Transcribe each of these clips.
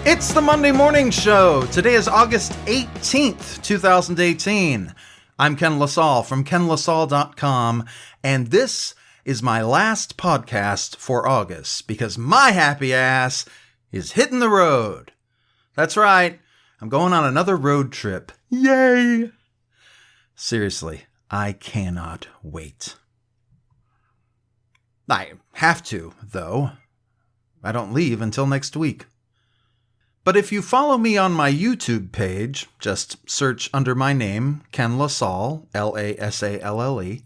It's the Monday Morning Show. Today is August 18th, 2018. I'm Ken LaSalle from kenlasalle.com, and this is my last podcast for August because my happy ass is hitting the road. That's right, I'm going on another road trip. Yay! Seriously, I cannot wait. I have to, though. I don't leave until next week. But if you follow me on my YouTube page, just search under my name, Ken LaSalle, L-A-S-A-L-L-E,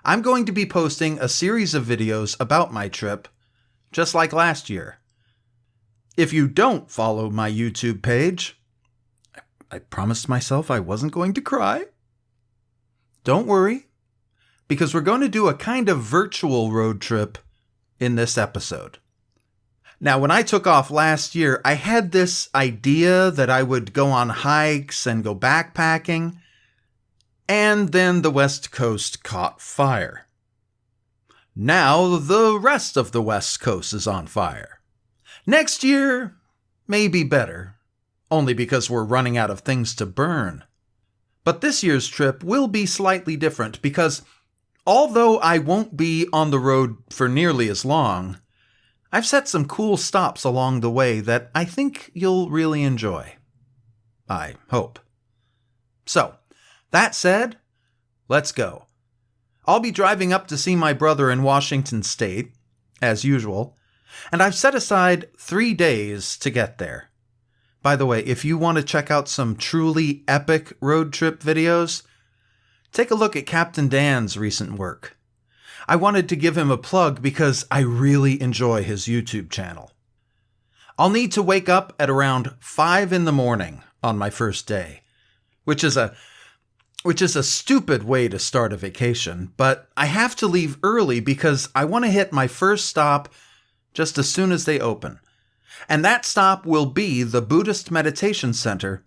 I'm going to be posting a series of videos about my trip, just like last year. If you don't follow my YouTube page, I promised myself I wasn't going to cry. Don't worry, because we're going to do a kind of virtual road trip in this episode. Now, when I took off last year, I had this idea that I would go on hikes and go backpacking, and then the West Coast caught fire. Now, the rest of the West Coast is on fire. Next year, may be better, only because we're running out of things to burn. But this year's trip will be slightly different because, although I won't be on the road for nearly as long, I've set some cool stops along the way that I think you'll really enjoy. I hope. So, that said, let's go. I'll be driving up to see my brother in Washington State, as usual, and I've set aside 3 days to get there. By the way, if you want to check out some truly epic road trip videos, take a look at Captain Dan's recent work. I wanted to give him a plug because I really enjoy his YouTube channel. I'll need to wake up at around 5 in the morning on my first day, which is a stupid way to start a vacation, but I have to leave early because I want to hit my first stop just as soon as they open. And that stop will be the Buddhist Meditation Center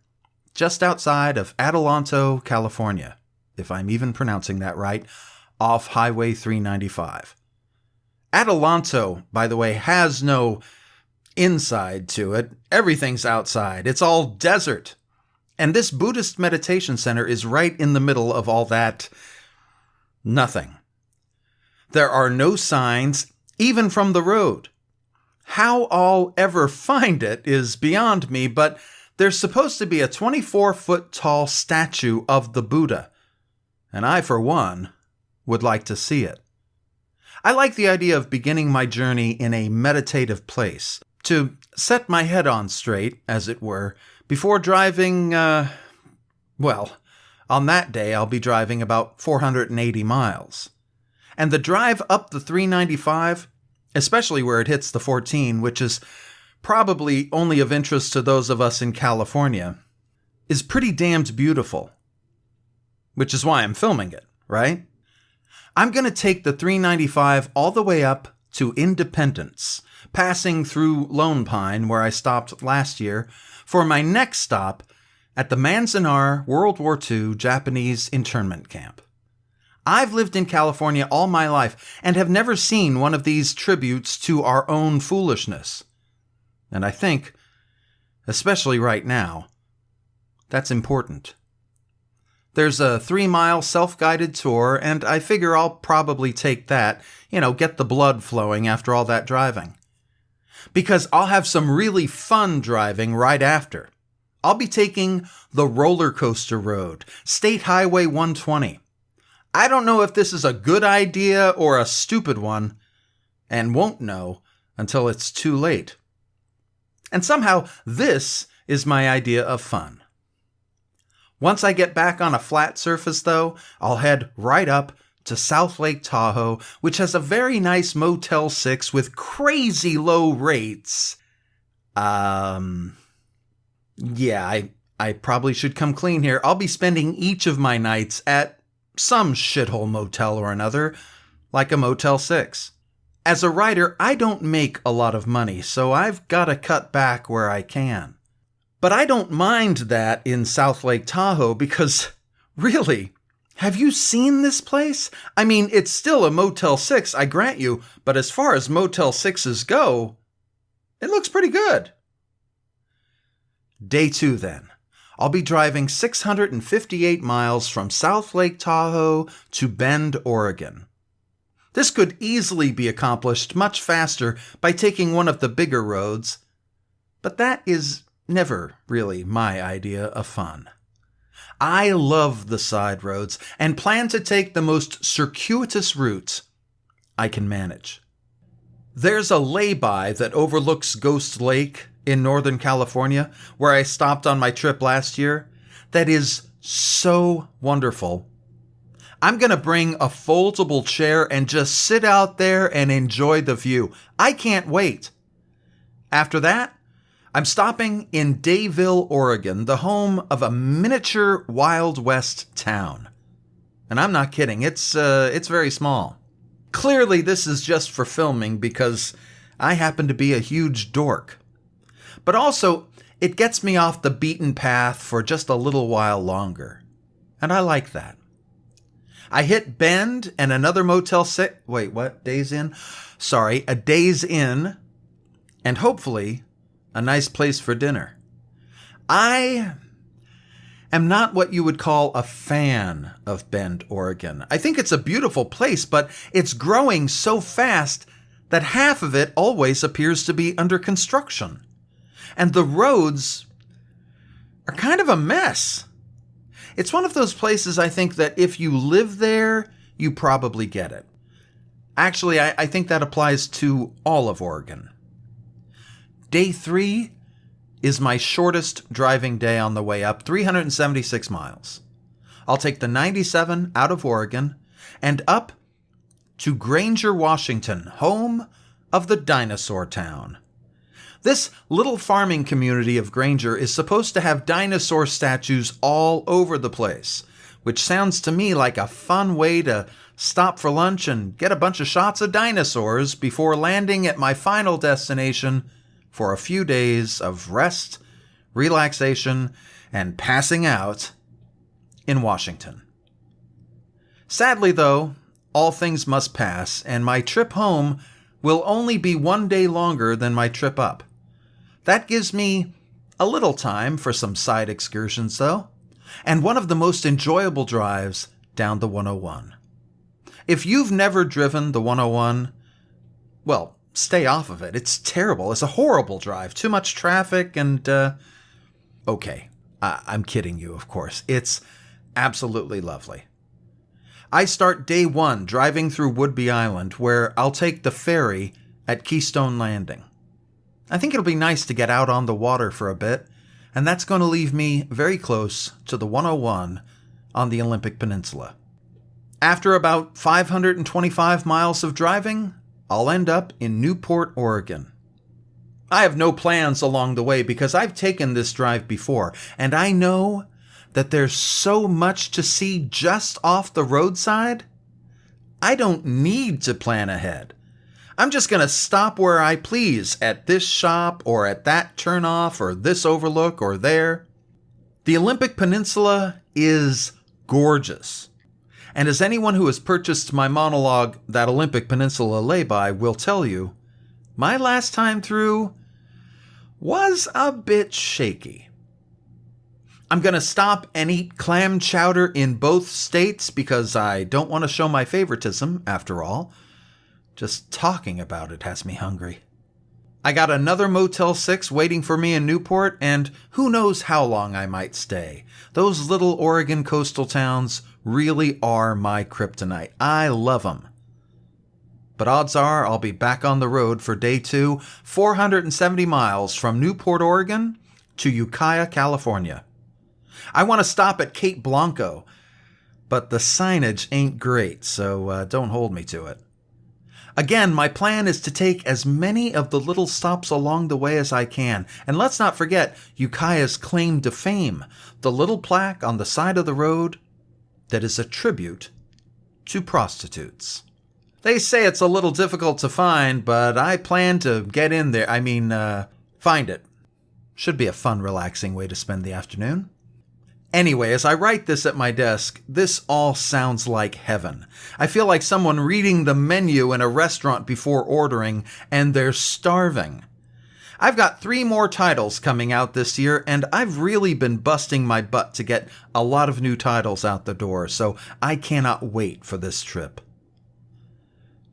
just outside of Adelanto, California, if I'm even pronouncing that right, off Highway 395. Adelanto, by the way, has no inside to it. Everything's outside. It's all desert. And this Buddhist Meditation Center is right in the middle of all that nothing. There are no signs, even from the road. How I'll ever find it is beyond me, but there's supposed to be a 24-foot tall statue of the Buddha. And I, for one, would like to see it. I like the idea of beginning my journey in a meditative place, to set my head on straight, as it were, before driving, on that day I'll be driving about 480 miles. And the drive up the 395, especially where it hits the 14, which is probably only of interest to those of us in California, is pretty damned beautiful. Which is why I'm filming it, right? I'm going to take the 395 all the way up to Independence, passing through Lone Pine, where I stopped last year, for my next stop at the Manzanar World War II Japanese internment camp. I've lived in California all my life and have never seen one of these tributes to our own foolishness. And I think, especially right now, that's important. There's a 3-mile self-guided tour, and I figure I'll probably take that, get the blood flowing after all that driving. Because I'll have some really fun driving right after. I'll be taking the roller coaster road, State Highway 120. I don't know if this is a good idea or a stupid one, and won't know until it's too late. And somehow this is my idea of fun. Once I get back on a flat surface, though, I'll head right up to South Lake Tahoe, which has a very nice Motel 6 with crazy low rates. I probably should come clean here. I'll be spending each of my nights at some shithole motel or another, like a Motel 6. As a writer, I don't make a lot of money, so I've got to cut back where I can. But I don't mind that in South Lake Tahoe because, really, have you seen this place? I mean, it's still a Motel 6, I grant you, but as far as Motel 6s go, it looks pretty good. Day 2 then. I'll be driving 658 miles from South Lake Tahoe to Bend, Oregon. This could easily be accomplished much faster by taking one of the bigger roads, but that is never really my idea of fun. I love the side roads and plan to take the most circuitous route I can manage. There's a lay-by that overlooks Ghost Lake in Northern California, where I stopped on my trip last year, that is so wonderful. I'm going to bring a foldable chair and just sit out there and enjoy the view. I can't wait. After that, I'm stopping in Dayville, Oregon, the home of a miniature Wild West town. And I'm not kidding, it's very small. Clearly, this is just for filming because I happen to be a huge dork. But also, it gets me off the beaten path for just a little while longer. And I like that. I hit Bend and another Motel 6... Wait, what? Days Inn? Sorry, a Days Inn. And hopefully, a nice place for dinner. I am not what you would call a fan of Bend, Oregon. I think it's a beautiful place, but it's growing so fast that half of it always appears to be under construction. And the roads are kind of a mess. It's one of those places I think that if you live there, you probably get it. Actually, I think that applies to all of Oregon. Day 3 is my shortest driving day on the way up, 376 miles. I'll take the 97 out of Oregon and up to Granger, Washington, home of the dinosaur town. This little farming community of Granger is supposed to have dinosaur statues all over the place, which sounds to me like a fun way to stop for lunch and get a bunch of shots of dinosaurs before landing at my final destination for a few days of rest, relaxation, and passing out in Washington. Sadly, though, all things must pass, and my trip home will only be 1 day longer than my trip up. That gives me a little time for some side excursions, though, and one of the most enjoyable drives down the 101. If you've never driven the 101, well, stay off of it. It's terrible. It's a horrible drive. Too much traffic and, okay, I'm kidding you, of course. It's absolutely lovely. I start day 1 driving through Whidbey Island, where I'll take the ferry at Keystone Landing. I think it'll be nice to get out on the water for a bit, and that's going to leave me very close to the 101 on the Olympic Peninsula. After about 525 miles of driving, I'll end up in Newport, Oregon. I have no plans along the way because I've taken this drive before, and I know that there's so much to see just off the roadside. I don't need to plan ahead. I'm just going to stop where I please at this shop or at that turnoff or this overlook or there. The Olympic Peninsula is gorgeous. And as anyone who has purchased my monologue, That Olympic Peninsula Lay-By, will tell you, my last time through was a bit shaky. I'm going to stop and eat clam chowder in both states because I don't want to show my favoritism, after all. Just talking about it has me hungry. I got another Motel 6 waiting for me in Newport, and who knows how long I might stay. Those little Oregon coastal towns really are my kryptonite. I love them. But odds are I'll be back on the road for day 2, 470 miles from Newport, Oregon to Ukiah, California. I want to stop at Cape Blanco, but the signage ain't great, so don't hold me to it. Again, my plan is to take as many of the little stops along the way as I can. And let's not forget Ukiah's claim to fame, the little plaque on the side of the road that is a tribute to prostitutes. They say it's a little difficult to find, but I plan to get in there. Find it. Should be a fun, relaxing way to spend the afternoon. Anyway, as I write this at my desk, this all sounds like heaven. I feel like someone reading the menu in a restaurant before ordering, and they're starving. I've got 3 more titles coming out this year, and I've really been busting my butt to get a lot of new titles out the door, so I cannot wait for this trip.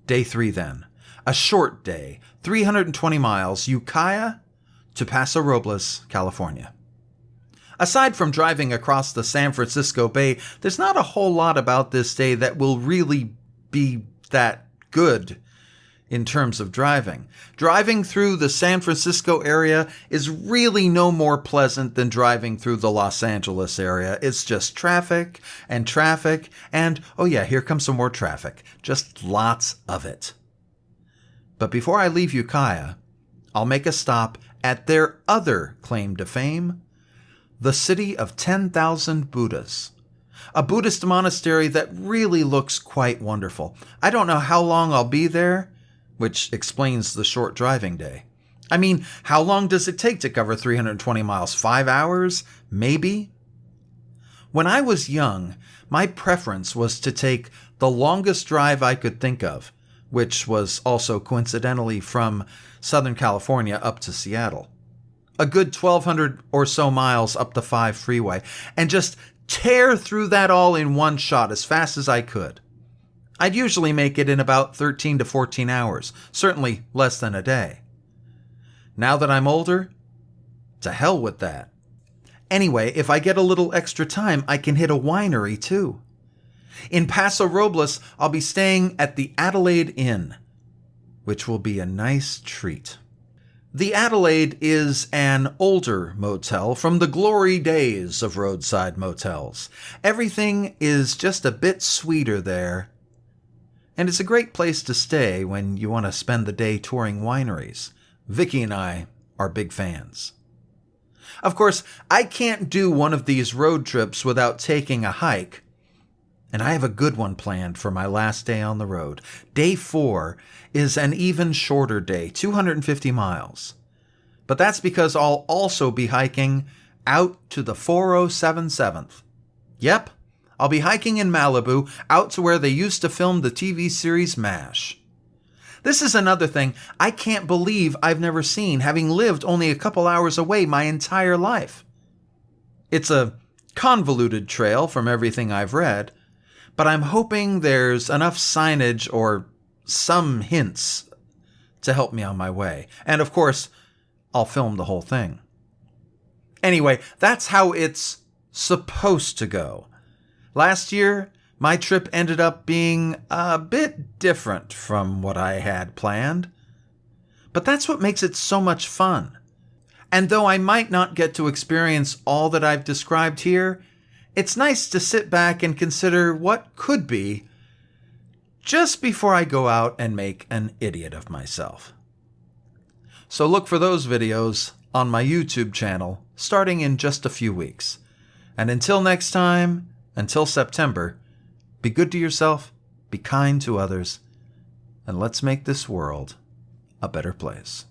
Day 3 then. A short day, 320 miles, Ukiah to Paso Robles, California. Aside from driving across the San Francisco Bay, there's not a whole lot about this day that will really be that good in terms of driving. Driving through the San Francisco area is really no more pleasant than driving through the Los Angeles area. It's just traffic, and oh yeah, here comes some more traffic. Just lots of it. But before I leave Ukiah, I'll make a stop at their other claim to fame, the City of 10,000 Buddhas. A Buddhist monastery that really looks quite wonderful. I don't know how long I'll be there, which explains the short driving day. I mean, how long does it take to cover 320 miles? 5 hours? Maybe? When I was young, my preference was to take the longest drive I could think of, which was also coincidentally from Southern California up to Seattle. A good 1,200 or so miles up the 5 freeway, and just tear through that all in one shot as fast as I could. I'd usually make it in about 13 to 14 hours, certainly less than a day. Now that I'm older, to hell with that. Anyway, if I get a little extra time, I can hit a winery too. In Paso Robles, I'll be staying at the Adelaide Inn, which will be a nice treat. The Adelaide is an older motel from the glory days of roadside motels. Everything is just a bit sweeter there. And it's a great place to stay when you want to spend the day touring wineries. Vicky and I are big fans. Of course, I can't do one of these road trips without taking a hike. And I have a good one planned for my last day on the road. Day 4 is an even shorter day, 250 miles. But that's because I'll also be hiking out to the 407 7th. Yep, I'll be hiking in Malibu, out to where they used to film the TV series MASH. This is another thing I can't believe I've never seen, having lived only a couple hours away my entire life. It's a convoluted trail from everything I've read, but I'm hoping there's enough signage or some hints to help me on my way. And of course, I'll film the whole thing. Anyway, that's how it's supposed to go. Last year, my trip ended up being a bit different from what I had planned. But that's what makes it so much fun. And though I might not get to experience all that I've described here, it's nice to sit back and consider what could be just before I go out and make an idiot of myself. So look for those videos on my YouTube channel starting in just a few weeks. And until next time, until September, be good to yourself, be kind to others, and let's make this world a better place.